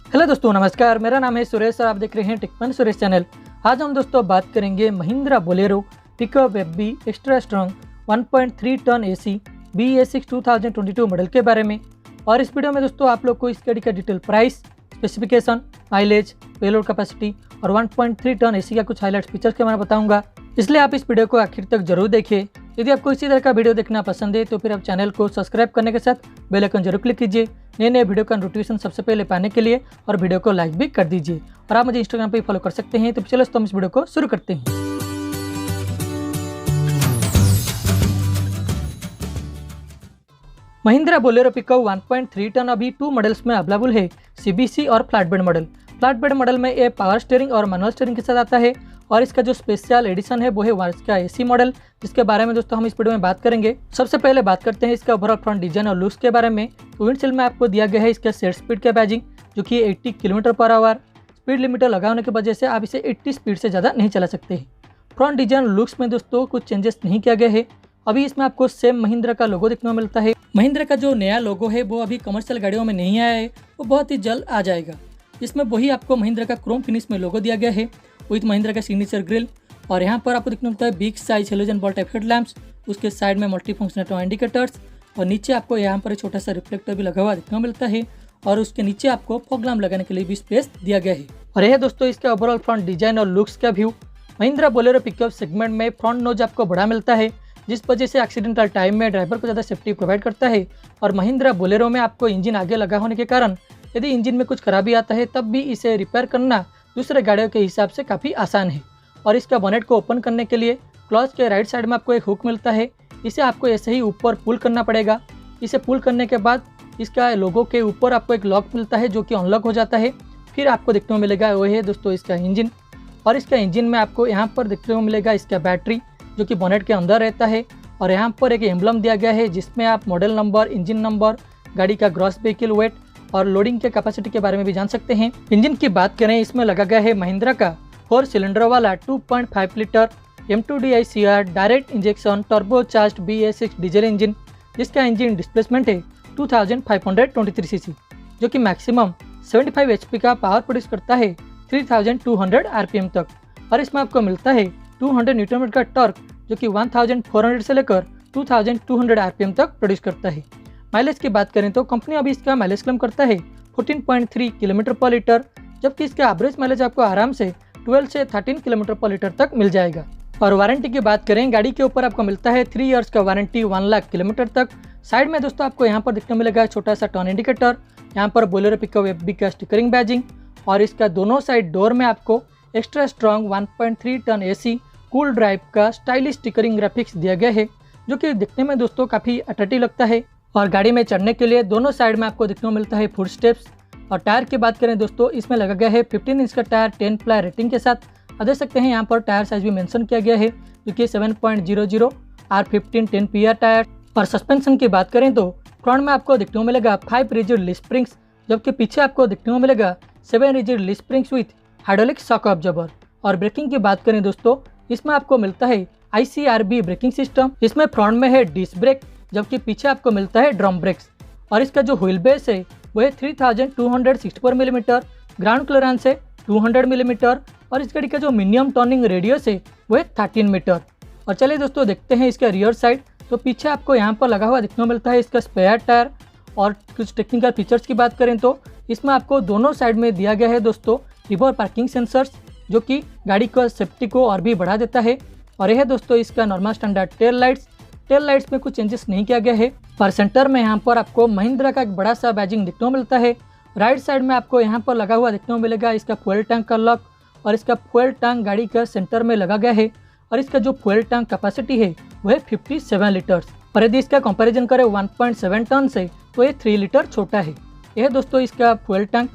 Hello दोस्तों, नमस्कार। मेरा नाम है सुरेश और आप देख रहे हैं टेकमैन सुरेश चैनल। आज हम दोस्तों बात करेंगे Mahindra Bolero pickup FB extra strong 1.3 ton AC BS6 2022 model के बारे में। और इस वीडियो में दोस्तों आप लोग को इस गाड़ी का detail price, specification, mileage, payload capacity और 1.3 टन AC का कुछ हाईलाइट फीचर्स के बारे में बताऊंगा, इसलिए आप इस वीडियो को आखिर तक जरूर देखिए। यदि आपको इसी तरह का वीडियो देखना पसंद है तो फिर आप चैनल को सब्सक्राइब करने के साथ बेल आइकन जरूर क्लिक कीजिए नए नए वीडियो का नोटिफिकेशन सबसे पहले पाने के लिए, और वीडियो को लाइक भी कर दीजिए। और आप मुझे इंस्टाग्राम पे फॉलो कर सकते हैं। तो चलो हम इस वीडियो को शुरू करते हैं। महिंद्रा बोलेरो पिकअप 1.3 टन अभी 2 मॉडल्स में अवेलेबल है, CBC और फ्लैटबेड मॉडल। फ्लैटबेड मॉडल में ये पावर स्टीयरिंग और मैनुअल स्टीयरिंग के साथ आता है, और इसका जो स्पेशल एडिशन है वो है इसका AC मॉडल, जिसके बारे में दोस्तों हम इस वीडियो में बात करेंगे। सबसे पहले बात करते हैं इसका ओवरऑल फ्रंट डिजाइन और लुक्स के बारे में। तो विंडशील्ड में आपको दिया गया है इसका सेट स्पीड का बैजिंग, जो कि 80 km/h। स्पीड लिमिटर लगा होने की वजह से आप इसे 80 स्पीड से ज़्यादा नहीं चला सकते हैं। फ्रंट डिजाइन लुक्स में दोस्तों कुछ चेंजेस नहीं किया गया है। अभी इसमें आपको सेम महिंद्रा का लोगो देखने को मिलता है। महिंद्रा का जो नया लोगो है वो अभी कमर्शियल गाड़ियों में नहीं आया है, वो बहुत ही जल्द आ जाएगा। इसमें वही आपको महिंद्रा का क्रोम फिनिश में लोगो दिया गया है विद महिंद्रा का सिग्नेचर ग्रिल। और यहाँ पर आपको देखने को मिलता है big size halogen ball type headlamps, उसके साइड में मल्टी फंक्शनल इंडिकेटर्स, और नीचे आपको यहाँ पर एक छोटा सा रिफ्लेक्टर भी लगा हुआ देखने को मिलता है। और उसके नीचे आपको फॉग लैम्प लगाने के लिए भी स्पेस दिया गया है। और यह दोस्तों इसका ओवरऑल फ्रंट डिजाइन और लुक्स का view. Mahindra Bolero pickup segment में फ्रंट नोज आपको बड़ा मिलता है, जिस वजह से एक्सीडेंटल टाइम में ड्राइवर को ज़्यादा सेफ्टी प्रोवाइड करता है। और महिंद्रा बोलेरो में आपको इंजन आगे लगा होने के कारण यदि इंजन में कुछ खराबी आता है तब भी इसे रिपेयर करना दूसरे गाड़ियों के हिसाब से काफ़ी आसान है। और इसका बोनेट को ओपन करने के लिए क्लच के राइट साइड में आपको एक हुक मिलता है, इसे आपको ऐसे ही ऊपर पुल करना पड़ेगा। इसे पुल करने के बाद इसका लोगो के ऊपर आपको एक लॉक मिलता है जो कि अनलॉक हो जाता है। फिर आपको देखने को मिलेगा वो है दोस्तों इसका इंजन। और इसका इंजन में आपको यहाँ पर देखने को मिलेगा इसका बैटरी, जो कि बोनेट के अंदर रहता है। और यहाँ पर एक एम्बलम दिया गया है जिसमें आप मॉडल नंबर, इंजन नंबर, गाड़ी का ग्रॉस व्हीकल वेट और लोडिंग के कैपेसिटी के बारे में भी जान सकते हैं। इंजन की बात करें, इसमें लगा गया है महिंद्रा का 4 सिलेंडर वाला 2.5 litre M2DI direct injection turbocharged BS6 diesel engine, जिसका इंजन डिस्प्लेसमेंट है 2523 cc, जो कि मैक्सिमम 75 HP का पावर प्रोड्यूस करता है 3200 RPM तक। और इसमें आपको मिलता है 200 Nm का टॉर्क, जो कि 1400 से लेकर 2200 RPM तक प्रोड्यूस करता है। माइलेज की बात करें तो कंपनी अभी इसका माइलेज क्लेम करता है 14.3 km/L, जबकि इसका एवरेज माइलेज आपको आराम से 12 से 13 km/L तक मिल जाएगा। और वारंटी की बात करें, गाड़ी के ऊपर आपको मिलता है 3 इयर्स का वारंटी 1 लाख किलोमीटर तक। साइड में दोस्तों आपको यहाँ पर देखने मिलेगा छोटा सा टर्न इंडिकेटर, यहाँ पर बोलेरो पिकअप FB का स्टिकरिंग बैजिंग, और इसका दोनों साइड डोर में आपको extra strong 1.3 ton AC cool drive का स्टाइलिश स्टिकरिंग ग्राफिक्स दिया गया है, जो कि दिखने में दोस्तों काफ़ी अट्रैक्टिव लगता है। और गाड़ी में चढ़ने के लिए दोनों साइड में आपको देखने को मिलता है फुट स्टेप्स। और टायर की बात करें दोस्तों, इसमें लगा गया है 15 इंच का टायर 10 प्लाई रेटिंग के साथ। आप देख सकते हैं यहाँ पर टायर साइज भी मेंशन किया गया है, जो कि 7.00 R15 10 PR टायर। और सस्पेंशन की बात करें तो फ्रंट में आपको देखने को मिलेगा 5 रिजिड लीफ स्प्रिंग्स, जबकि पीछे आपको देखने को मिलेगा 7 rigid leaf springs with hydraulic shock observer. और ब्रेकिंग की बात करें दोस्तों, इसमें आपको मिलता है ICRB ब्रेकिंग सिस्टम। इसमें फ्रंट में है डिस्क ब्रेक, जबकि पीछे आपको मिलता है ड्रम ब्रेक्स। और इसका जो व्हील बेस है वो है 3264 मिलीमीटर, ग्राउंड क्लियरेंस है 200 मिलीमीटर, और इस गाड़ी का जो मिनिमम टर्निंग रेडियस है वो है 13 मीटर। और चलिए दोस्तों देखते हैं इसका रियर साइड। तो पीछे आपको यहाँ पर लगा हुआ देखने को मिलता है इसका स्पेयर टायर। और कुछ टेक्निकल फीचर्स की बात करें तो इसमें आपको दोनों साइड में दिया गया है दोस्तों रिवर पार्किंग सेंसर्स, जो कि गाड़ी का सेफ्टी को और भी बढ़ा देता है। और यह दोस्तों इसका नॉर्मल स्टैंडर्ड टेल लाइट्स में कुछ चेंजेस नहीं किया गया है। पर सेंटर में यहाँ पर आपको महिंद्रा का एक बड़ा सा बैजिंग देखने को मिलता है। राइट साइड में आपको यहाँ पर लगा हुआ देखने को मिलेगा इसका फ्यूल टैंक का लॉक, और इसका फ्यूल टैंक गाड़ी का सेंटर में लगा गया है। और इसका जो फ्यूल टैंक कैपेसिटी है वो है 57 लीटर्स। और यदि इसका कंपैरिजन करें 1.7 टन से तो ये 3 लीटर छोटा है। यह दोस्तों इसका फ्यूल टैंक।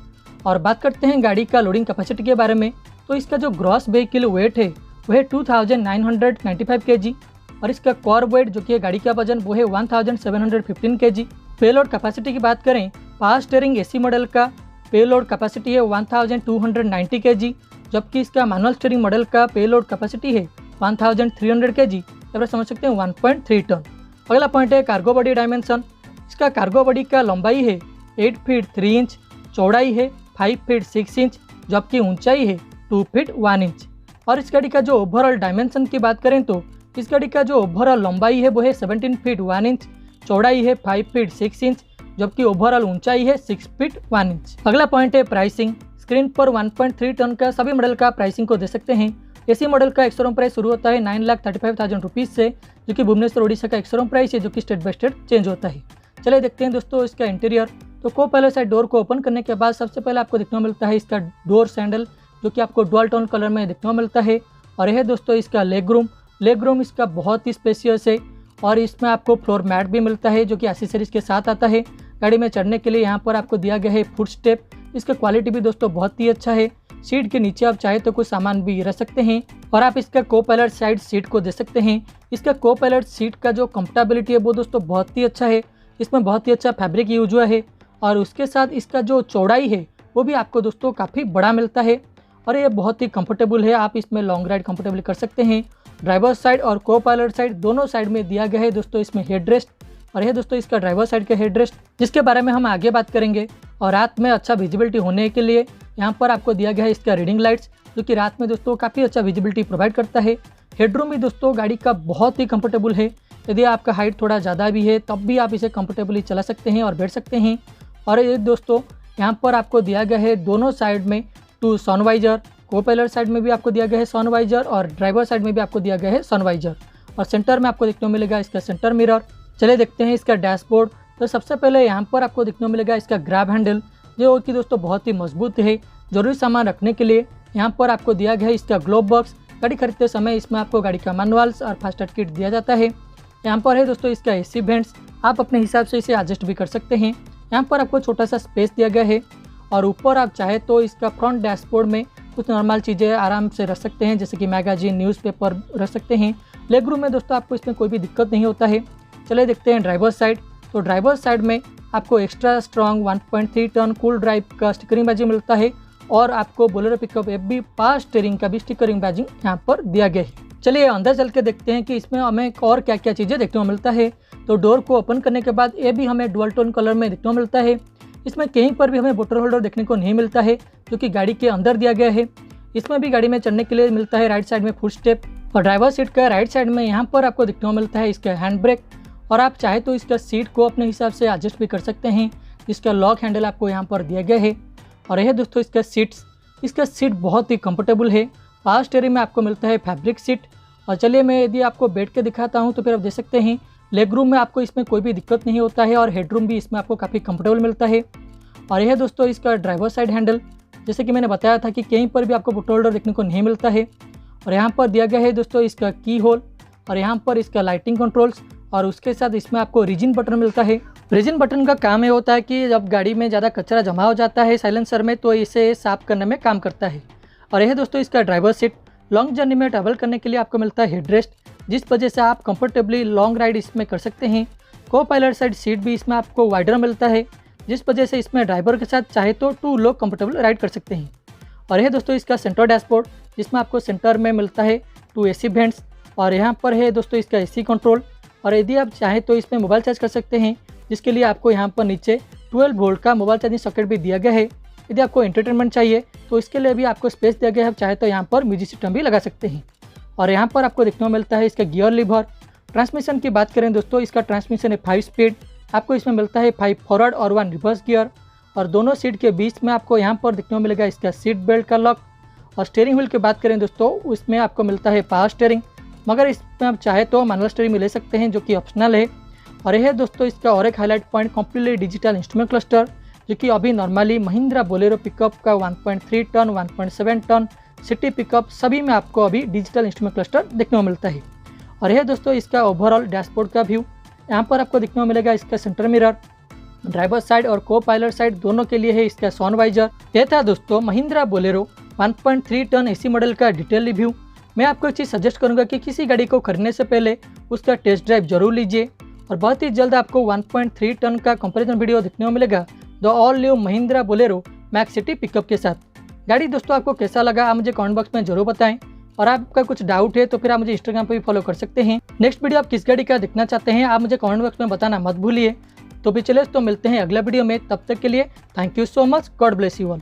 और बात करते हैं गाड़ी का लोडिंग कैपेसिटी के बारे में, तो इसका जो ग्रॉस व्हीकल वेट है वो है 2995 kg, और इसका कोर वेट जो कि गाड़ी का वजन वो है 1715 kg। पेलोड कैपेसिटी की बात करें, पावर स्टीयरिंग AC मॉडल का पेलोड कैपेसिटी है 1290 kg, जबकि इसका मैनुअल स्टीयरिंग मॉडल का पेलोड कैपेसिटी है 1300 kg, या समझ सकते हैं 1.3 टन। अगला पॉइंट है कार्गो बॉडी डायमेंशन। इसका कार्गो बॉडी का लंबाई है 8 फीट 3 इंच, चौड़ाई है 5 फीट 6 इंच, जबकि ऊंचाई है 2 फीट 1 इंच। और इस गाड़ी का जो ओवरऑल डायमेंशन की बात करें तो इस गाड़ी का जो ओवरऑल लंबाई है वो है 17 फीट 1 इंच, चौड़ाई है 5 फीट 6 इंच, जबकि ओवरऑल ऊंचाई है 6 फीट 1 इंच। अगला पॉइंट है प्राइसिंग। स्क्रीन पर 1.3 टन का सभी मॉडल का प्राइसिंग को दे सकते हैं। एसी मॉडल का एक्स-शोरूम प्राइस शुरू होता है 9,35,000 रुपीज़ से, जो कि भुवनेश्वर ओडिशा का एक्स-शोरूम प्राइस है, जो कि स्टेट बाय स्टेट चेंज होता है। चलिए देखते हैं दोस्तों इसका इंटीरियर। तो को पहले साइड डोर को ओपन करने के बाद सबसे पहले आपको देखने को मिलता है इसका डोर हैंडल, जो कि आपको डुअल टोन कलर में देखने को मिलता है। और यह दोस्तों इसका लेग रूम इसका बहुत ही स्पेशियस है और इसमें आपको फ्लोर मैट भी मिलता है, जो कि एक्सेसरीज के साथ आता है। गाड़ी में चढ़ने के लिए यहाँ पर आपको दिया गया है फुट स्टेप। इसका क्वालिटी भी दोस्तों बहुत ही अच्छा है। सीट के नीचे आप चाहे तो कुछ सामान भी रख सकते हैं और आप इसका को पायलट साइड सीट को दे सकते हैं। इसका को पायलट सीट का जो कंफर्टेबिलिटी है वो दोस्तों बहुत ही अच्छा है। इसमें बहुत ही अच्छा फैब्रिक यूज हुआ है और उसके साथ इसका जो चौड़ाई है वो भी आपको दोस्तों काफ़ी बड़ा मिलता है और ये बहुत ही कंफर्टेबल है। आप इसमें लॉन्ग राइड कंफर्टेबली कर सकते हैं। ड्राइवर साइड और को पायलट साइड दोनों साइड में दिया गया है दोस्तों इसमें हेडरेस्ट, और यह दोस्तों इसका ड्राइवर साइड का हेडरेस्ट, जिसके बारे में हम आगे बात करेंगे। और रात में अच्छा विजिबिलिटी होने के लिए यहाँ पर आपको दिया गया है इसका रीडिंग लाइट्स, जो कि रात में दोस्तों काफ़ी अच्छा विजिबिलिटी प्रोवाइड करता है। हेडरूम भी दोस्तों गाड़ी का बहुत ही कंफर्टेबल है। यदि आपका हाइट थोड़ा ज़्यादा भी है तब भी आप इसे कंफर्टेबली चला सकते हैं और बैठ सकते हैं। और ये दोस्तों यहाँ पर आपको दिया गया है दोनों साइड में 2 सनवाइजर, को पायलट साइड में भी आपको दिया गया है सनवाइजर और ड्राइवर साइड में भी आपको दिया गया है सनवाइजर। और सेंटर में आपको देखने को मिलेगा इसका सेंटर मिरर। चलिए देखते हैं इसका डैशबोर्ड। तो सबसे पहले यहाँ पर आपको देखने को मिलेगा इसका ग्रैब हैंडल, जो कि दोस्तों बहुत ही मजबूत है। जरूरी सामान रखने के लिए यहाँ पर आपको दिया गया है इसका ग्लोव बॉक्स। गाड़ी खरीदते समय इसमें आपको गाड़ी का मैनुअल्स और फास्टर्ड किट दिया जाता है। यहाँ पर है दोस्तों इसका एसी वेंट्स, आप अपने हिसाब से इसे एडजस्ट भी कर सकते हैं। यहाँ पर आपको छोटा सा स्पेस दिया गया है और ऊपर आप चाहे तो इसका फ्रंट डैशबोर्ड में कुछ नॉर्मल चीज़ें आराम से रख सकते हैं, जैसे कि मैगजीन, न्यूज़पेपर रख सकते हैं। लेग रूम में दोस्तों आपको इसमें कोई भी दिक्कत नहीं होता है। चलिए देखते हैं ड्राइवर साइड। तो ड्राइवर साइड में आपको extra strong 1.3 ton cool drive का स्टिकरिंग बैजिंग मिलता है और आपको Bolero pickup FB power steering का भी स्टिकरिंग बैजिंग यहाँ पर दिया गया है। चलिए अंदर चल के देखते हैं कि इसमें हमें और क्या क्या चीज़ें देखने को मिलता है। तो डोर को ओपन करने के बाद ये भी हमें डुअल टोन कलर में देखने को मिलता है। इसमें कहीं पर भी हमें बोतल होल्डर देखने को नहीं मिलता है, जो कि गाड़ी के अंदर दिया गया है। इसमें भी गाड़ी में चढ़ने के लिए मिलता है राइट साइड में फुट स्टेप और ड्राइवर सीट का राइट साइड में यहाँ पर आपको देखने को मिलता है इसका हैंड ब्रेक। और आप चाहे तो इसका सीट को अपने हिसाब से एडजस्ट भी कर सकते हैं। इसका लॉक हैंडल आपको यहाँ पर दिया गया है। और यह दोस्तों इसका सीट बहुत ही कंफर्टेबल है। पावर स्टीयरिंग में आपको मिलता है फैब्रिक सीट। और चलिए मैं यदि आपको बैठ के दिखाता हूँ तो फिर आप देख सकते हैं लेग रूम में आपको इसमें कोई भी दिक्कत नहीं होता है और हेडरूम भी इसमें आपको काफ़ी कंफर्टेबल मिलता है। और यह दोस्तों इसका ड्राइवर साइड हैंडल, जैसे कि मैंने बताया था कि कहीं पर भी आपको बोतल होल्डर देखने को नहीं मिलता है। और यहाँ पर दिया गया है दोस्तों इसका की होल और यहाँ पर इसका लाइटिंग कंट्रोल्स और उसके साथ इसमें आपको रीजन बटन मिलता है। रीजन बटन का काम ये होता है कि जब गाड़ी में ज़्यादा कचरा जमा हो जाता है साइलेंसर में तो इसे साफ करने में काम करता है। और यह दोस्तों इसका ड्राइवर सीट, लॉन्ग जर्नी में ट्रैवल करने के लिए आपको मिलता है हेडरेस्ट, जिस वजह से आप कंफर्टेबली लॉन्ग राइड इसमें कर सकते हैं। को पायलट साइड सीट भी इसमें आपको वाइडर मिलता है, जिस वजह से इसमें ड्राइवर के साथ चाहे तो 2 लोग कंफर्टेबल राइड कर सकते हैं। और यह दोस्तों इसका सेंटर डैशबोर्ड, जिसमें आपको सेंटर में मिलता है 2 AC वेंट्स और यहाँ पर है दोस्तों इसका AC कंट्रोल। और यदि आप चाहें तो इसमें मोबाइल चार्ज कर सकते हैं, जिसके लिए आपको यहाँ पर नीचे 12 वोल्ट का मोबाइल चार्जिंग सॉकेट भी दिया गया है। यदि आपको एंटरटेनमेंट चाहिए तो इसके लिए भी आपको स्पेस दिया गया है, आप चाहे तो यहाँ पर म्यूजिक सिस्टम भी लगा सकते हैं। और यहाँ पर आपको देखने को मिलता है इसका गियर लीवर। ट्रांसमिशन की बात करें दोस्तों, इसका ट्रांसमिशन है 5 स्पीड। आपको इसमें मिलता है 5 फॉरवर्ड और 1 रिवर्स गियर। और दोनों सीट के बीच में आपको यहाँ पर देखने को मिलेगा इसका सीट बेल्ट का लॉक। और स्टीयरिंग व्हील की बात करें दोस्तों, उसमें आपको मिलता है पावर स्टीयरिंग, मगर इसमें आप चाहे तो मैनुअल स्टीयरिंग भी ले सकते हैं, जो कि ऑप्शनल है। और यह दोस्तों इसका और एक highlight point completely digital instrument cluster, जो कि अभी नॉर्मली महिंद्रा बोलेरो पिकअप का 1.3 टन, 1.7 टन, सिटी पिकअप सभी में आपको अभी डिजिटल इंस्ट्रूमेंट क्लस्टर देखने को मिलता है। और यह दोस्तों इसका ओवरऑल डैशबोर्ड का व्यू। यहाँ पर आपको देखने को मिलेगा इसका सेंटर मिरर। ड्राइवर साइड और को पायलट साइड दोनों के लिए है इसका सनवाइजर। यह था दोस्तों Mahindra Bolero 1.3 ton AC model का डिटेल रिव्यू। मैं आपको एक चीज़ सजेस्ट करूंगा कि किसी गाड़ी को खरीदने से पहले उसका टेस्ट ड्राइव जरूर लीजिए। और बहुत ही जल्द आपको 1.3 टन का कंपैरिजन वीडियो देखने को मिलेगा the all new Mahindra Bolero max city pickup के साथ। गाड़ी दोस्तों आपको कैसा लगा आप मुझे कमेंट बॉक्स में जरूर बताएं। और आपका कुछ डाउट है तो फिर आप मुझे इंस्टाग्राम पर भी फॉलो कर सकते हैं। नेक्स्ट वीडियो आप किस गाड़ी का देखना चाहते हैं आप मुझे कमेंट बॉक्स में बताना मत भूलिए। तो भी चले तो मिलते हैं अगला वीडियो में, तब तक के लिए thank you so much, God bless you all.